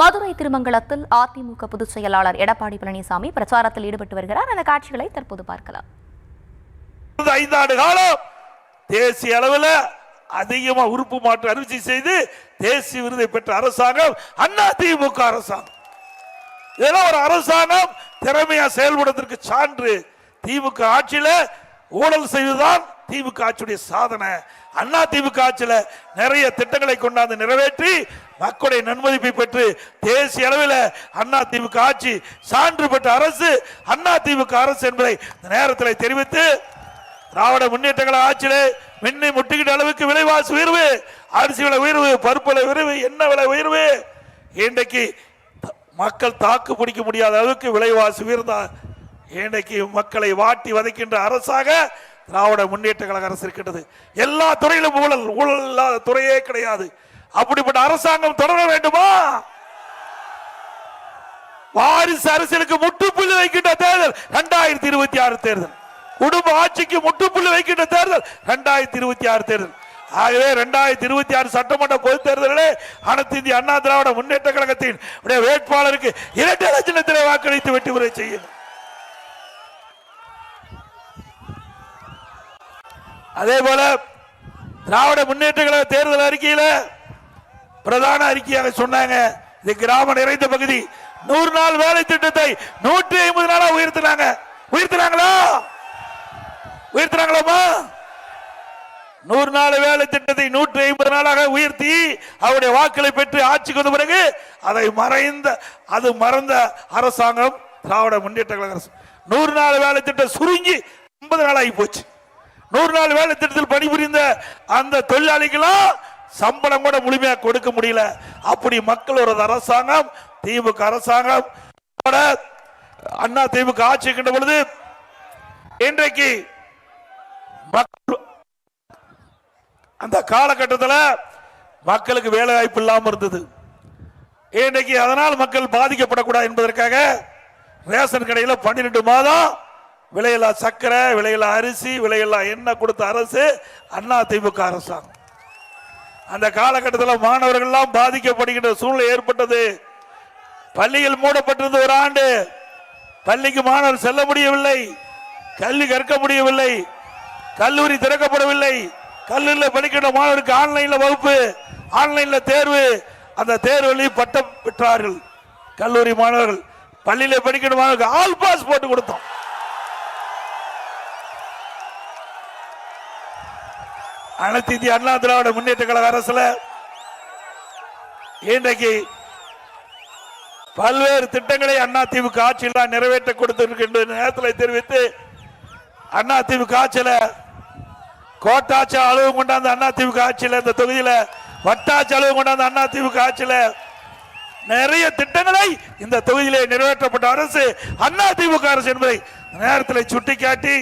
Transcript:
மதுரை திருமங்கலத்தில் அதிமுக பொதுச் செயலாளர் எடப்பாடி பழனிசாமி பிரச்சாரத்தில் ஈடுபட்டு வருகிறார். அந்த காட்சிகளை தற்போது பார்க்கலாம். 5 ஆண்டு காலம் தேசிய அளவில் அதிகமா உறுப்பு மாற்று அறிவிச்சை செய்து தேசிய விருதை பெற்ற அரசாங்கம் அதிமுக அரசாங்கம். இதெல்லாம் ஒரு அரசாங்கம் திறமையா செயல்படுவதற்கு சான்று. திமுக ஆட்சியில ஊழல் செய்துதான் திமுக ஆட்சியுடைய சாதனை. அதிமுக ஆட்சியில நிறைய திட்டங்களை கொண்டாந்து நிறைவேற்றி மக்களுடைய நன்மதிப்பை பெற்று தேசிய அளவில் அதிமுக ஆட்சி சான்று பெற்ற அரசு அதிமுக அரசு என்பதை இந்த நேரத்தில் தெரிவித்து, திராவிட முன்னேற்ற கழக ஆட்சியிலே மின்னை முட்டுகின்ற அளவுக்கு விலைவாசி உயர்வு, அரிசி விலை உயர்வு, பருப்பு விலை உயர்வு, எண்ணெய் விலை உயர்வு, இன்றைக்கு மக்கள் தாக்கு பிடிக்க முடியாத அளவுக்கு விலைவாசி உயர்ந்தார். இன்றைக்கு மக்களை வாட்டி வதைக்கின்ற அரசாக திராவிட முன்னேற்ற கழக அரசு இருக்கின்றது. எல்லா துறையிலும் ஊழல், ஊழல் இல்லாத துறையே கிடையாது. அப்படிப்பட்ட அரசாங்கம் தொடர வேண்டுமா? வாரிசு அரசியலுக்கு முற்றுப்புள்ளி வைக்கின்ற தேர்தல் 2026 தேர்தல். குடும்ப ஆட்சிக்கு முற்றுப்புள்ளி வைக்கின்ற தேர்தல் 2026 தேர்தல். ஆகவே 2026 சட்டமன்ற பொதுத் தேர்தலிலே அனைத்து இந்திய அண்ணா திராவிட முன்னேற்ற கழகத்தின் வேட்பாளருக்கு 2 லட்சத்திலே வாக்களித்து வெற்றி பெற செய்யும். அதே போல திராவிட முன்னேற்ற கழக தேர்தல் அறிக்கையில பிரதான அறிக்கையாக சொன்னாங்க, இது கிராம நிறைந்த பகுதி, 100 நாள் வேலை திட்டத்தை 150 நாளா உயர்த்தினாங்க. உயர்த்தினாங்களா? உயர்த்தினாங்களாமா? 100 நாள் வேலை திட்டத்தை 150 நாளாக உயர்த்தி அவருடைய வாக்களை பெற்று ஆட்சிக்கு வந்த பிறகு அது மறந்த அரசாங்கம் திராவிட முன்னேற்ற கழக அரசு. 100 நாள் வேலை திட்டம் சுருங்கி 50 நாள் ஆகி போச்சு. 100 நாள் வேலை திட்டத்தில் பணிபுரிந்த அந்த தொழிலாளிகளும் சம்பளம் கூட முழுமையாக கொடுக்க முடியல. அப்படி மக்களோட அரசாங்கம் திமுக அரசாங்கம் அண்ணா திமுக ஆட்சி இருக்கின்ற பொழுது இன்றைக்கு அந்த காலகட்டத்தில் மக்களுக்கு வேலை வாய்ப்பு இல்லாமல் இருந்தது. இன்றைக்கு அதனால் மக்கள் பாதிக்கப்படக்கூடாது என்பதற்காக ரேஷன் கடையில் 12 மாதம் விலையில்லா சக்கரை, விலையில்லா அரிசி, விலையில்லா எண்ணெய் கொடுத்த அரசு அண்ணா திமுக அரசாங்கம். அந்த காலகட்டத்தில் மாணவர்கள் எல்லாம் பாதிக்கப்படுகின்ற சூழ்நிலை ஏற்பட்டது. பள்ளிகள் மூடப்பட்டிருந்த ஒரு ஆண்டு, பள்ளிக்கு மாணவர் செல்ல முடியவில்லை, கல்வி கற்க முடியவில்லை, கல்லூரி திறக்கப்படவில்லை. கல்லூரியில் படிக்கின்ற மாணவருக்கு ஆன்லைன்ல வகுப்பு, ஆன்லைன்ல தேர்வு, அந்த தேர்வில் பட்டம் பெற்றார்கள் கல்லூரி மாணவர்கள். பள்ளியில படிக்கின்ற மாணவருக்கு ஆல் பாஸ் போட்டு கொடுத்தோம். அனைத்து இந்திய அண்ணா திராவிட முன்னேற்ற கழக அரசுல இன்றைக்கு பல்வேறு திட்டங்களை அதிமுக ஆட்சியில் நிறைவேற்ற கொடுத்திருக்கின்ற நேரத்தில் தெரிவித்து, அதிமுக ஆட்சியில் கோட்டாட்சி அளவு கொண்டாந்த அதிமுக ஆட்சியில், இந்த தொகுதியில் வட்டாட்சி அளவு கொண்டாந்த அதிமுக ஆட்சியில் நிறைய திட்டங்களை இந்த தொகுதியிலே நிறைவேற்றப்பட்ட அரசு அதிமுக அரசு என்பதை நேரத்தில் சுட்டிக்காட்டி